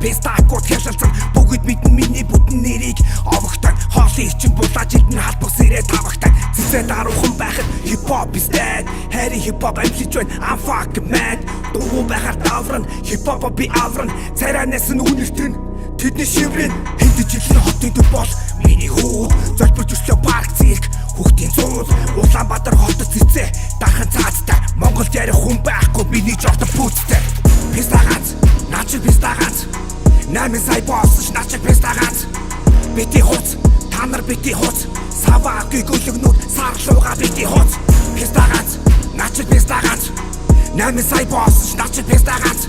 пестакууд хялалцсан бүгд мэдэн миний бүтэн нэрийг овогтой хоолын чин булаа жилдэн халбах сэрээ тавагтай цэцээ даруухан байхад хипхоп is dead хайрын хипхоп амжилж байна I'm fucking mad дуу байхаар давран хипхоп би авран царанаас нь үнэлтэн тэдний шиврэн хэдэж жилийн хотын төв бол миний хүү золборч өслөө парк цирк хүүхдийн цуул Улаанбаатар хотод цэцээ дархан цаазтай Монголд ярих хүн байхгүй миний жортой пүүцтэй писта ганц начиг писта ганц 8 сая боссч начиг писта ганц бити хуц та нар бити хуц саваагүй гөлөгнүүд сарлууга бити хуц писта ганц начиг писта ганц 8 сая боссч начиг писта ганц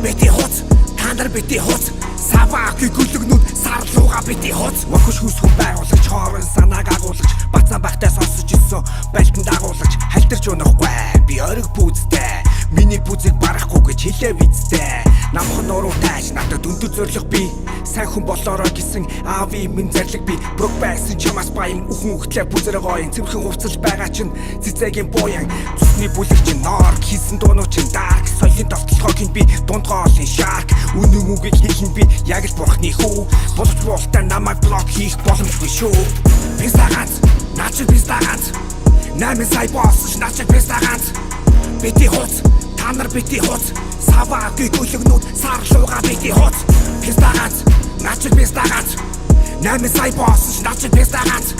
бити хуц та нар бити хуц саваагүй гөлөгнүүд сарлууга бити хуц вахш хүсхэн байгуулагч хоорон санааг агуулгач бацаан байхтай сонсож ирсэн байлтан дагуулагч халтарч унахгүй би ориг пүүцтэй миний пүүцийг барахгүй гэж хэлээ визтэй намхан нуруутай надад өндөр зориг би сайн хүн болоорой гэсэн ави минь зарлиг би брок байсан чамаас баян үхэн өгтлээ бүзэрэг гоён цэвэрхэн хувцал байгаа чинь цэцэгийн буян цусны бүлэг чинь нор хийсэн дуунууд чинь дарк соёлын товтлохыг би дунд гоолын шарк үнэн үгийг хэлэн би яг л бурхны хүү боловч болтой намайг блок хийх боломжгүй шүү писта ганц начиг писта ганц 8 сая боссч начиг писта ганц бити хуц та нар бити хуц саваагүй гөлөгнүүд сарлууга бити хуц писта ганц начиг писта ганц 8 сая боссч начиг писта ганц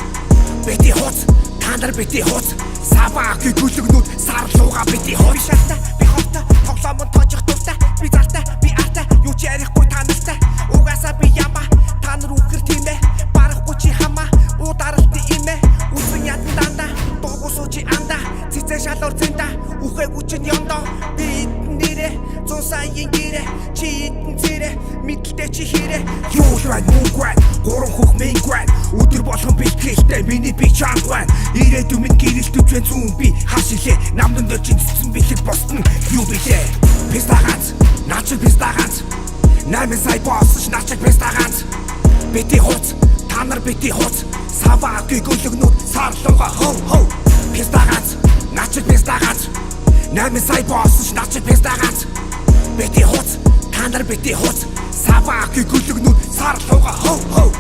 бити хуц та нар бити хуц саваагүй гөлөгнүүд сарлууга бити хуц би хоттой тоглоомд тожих дуртай би зартай би артай юу ч ярихгүй та нартай угаасаа би яма та нар үхэр тиймээ барахгүй чи хамаа ударалт имэ үсэн ядан дандаа дугуусууч анда цэцээ шалуур зэнда үхээгүй чин ёндоо би нэрэ 100 саяын гэрэ чи идэн цэрэ мэдлээ чи хэрэ юу шрай нүгвэн гурван хөх мэйгвэн өдөр болгон бэлтгэлтэй миний би чангвэн ирээдүйн минь гэрэлтэж байна зүүн би хашилээ намдан дээр чинцсэн бэлэг босдон юу билээ писта ганц начиг писта ганц 8 сая боссч начиг писта ганц бити хуц та нар бити хуц саваагүй гөлөгнүүд сарлууга хоу писта ганц начиг писта ганц 8 сая боссч начиг писта ганц бити хуц та нар бити хуц саваагүй гөлөгнүүд сарлууга хоу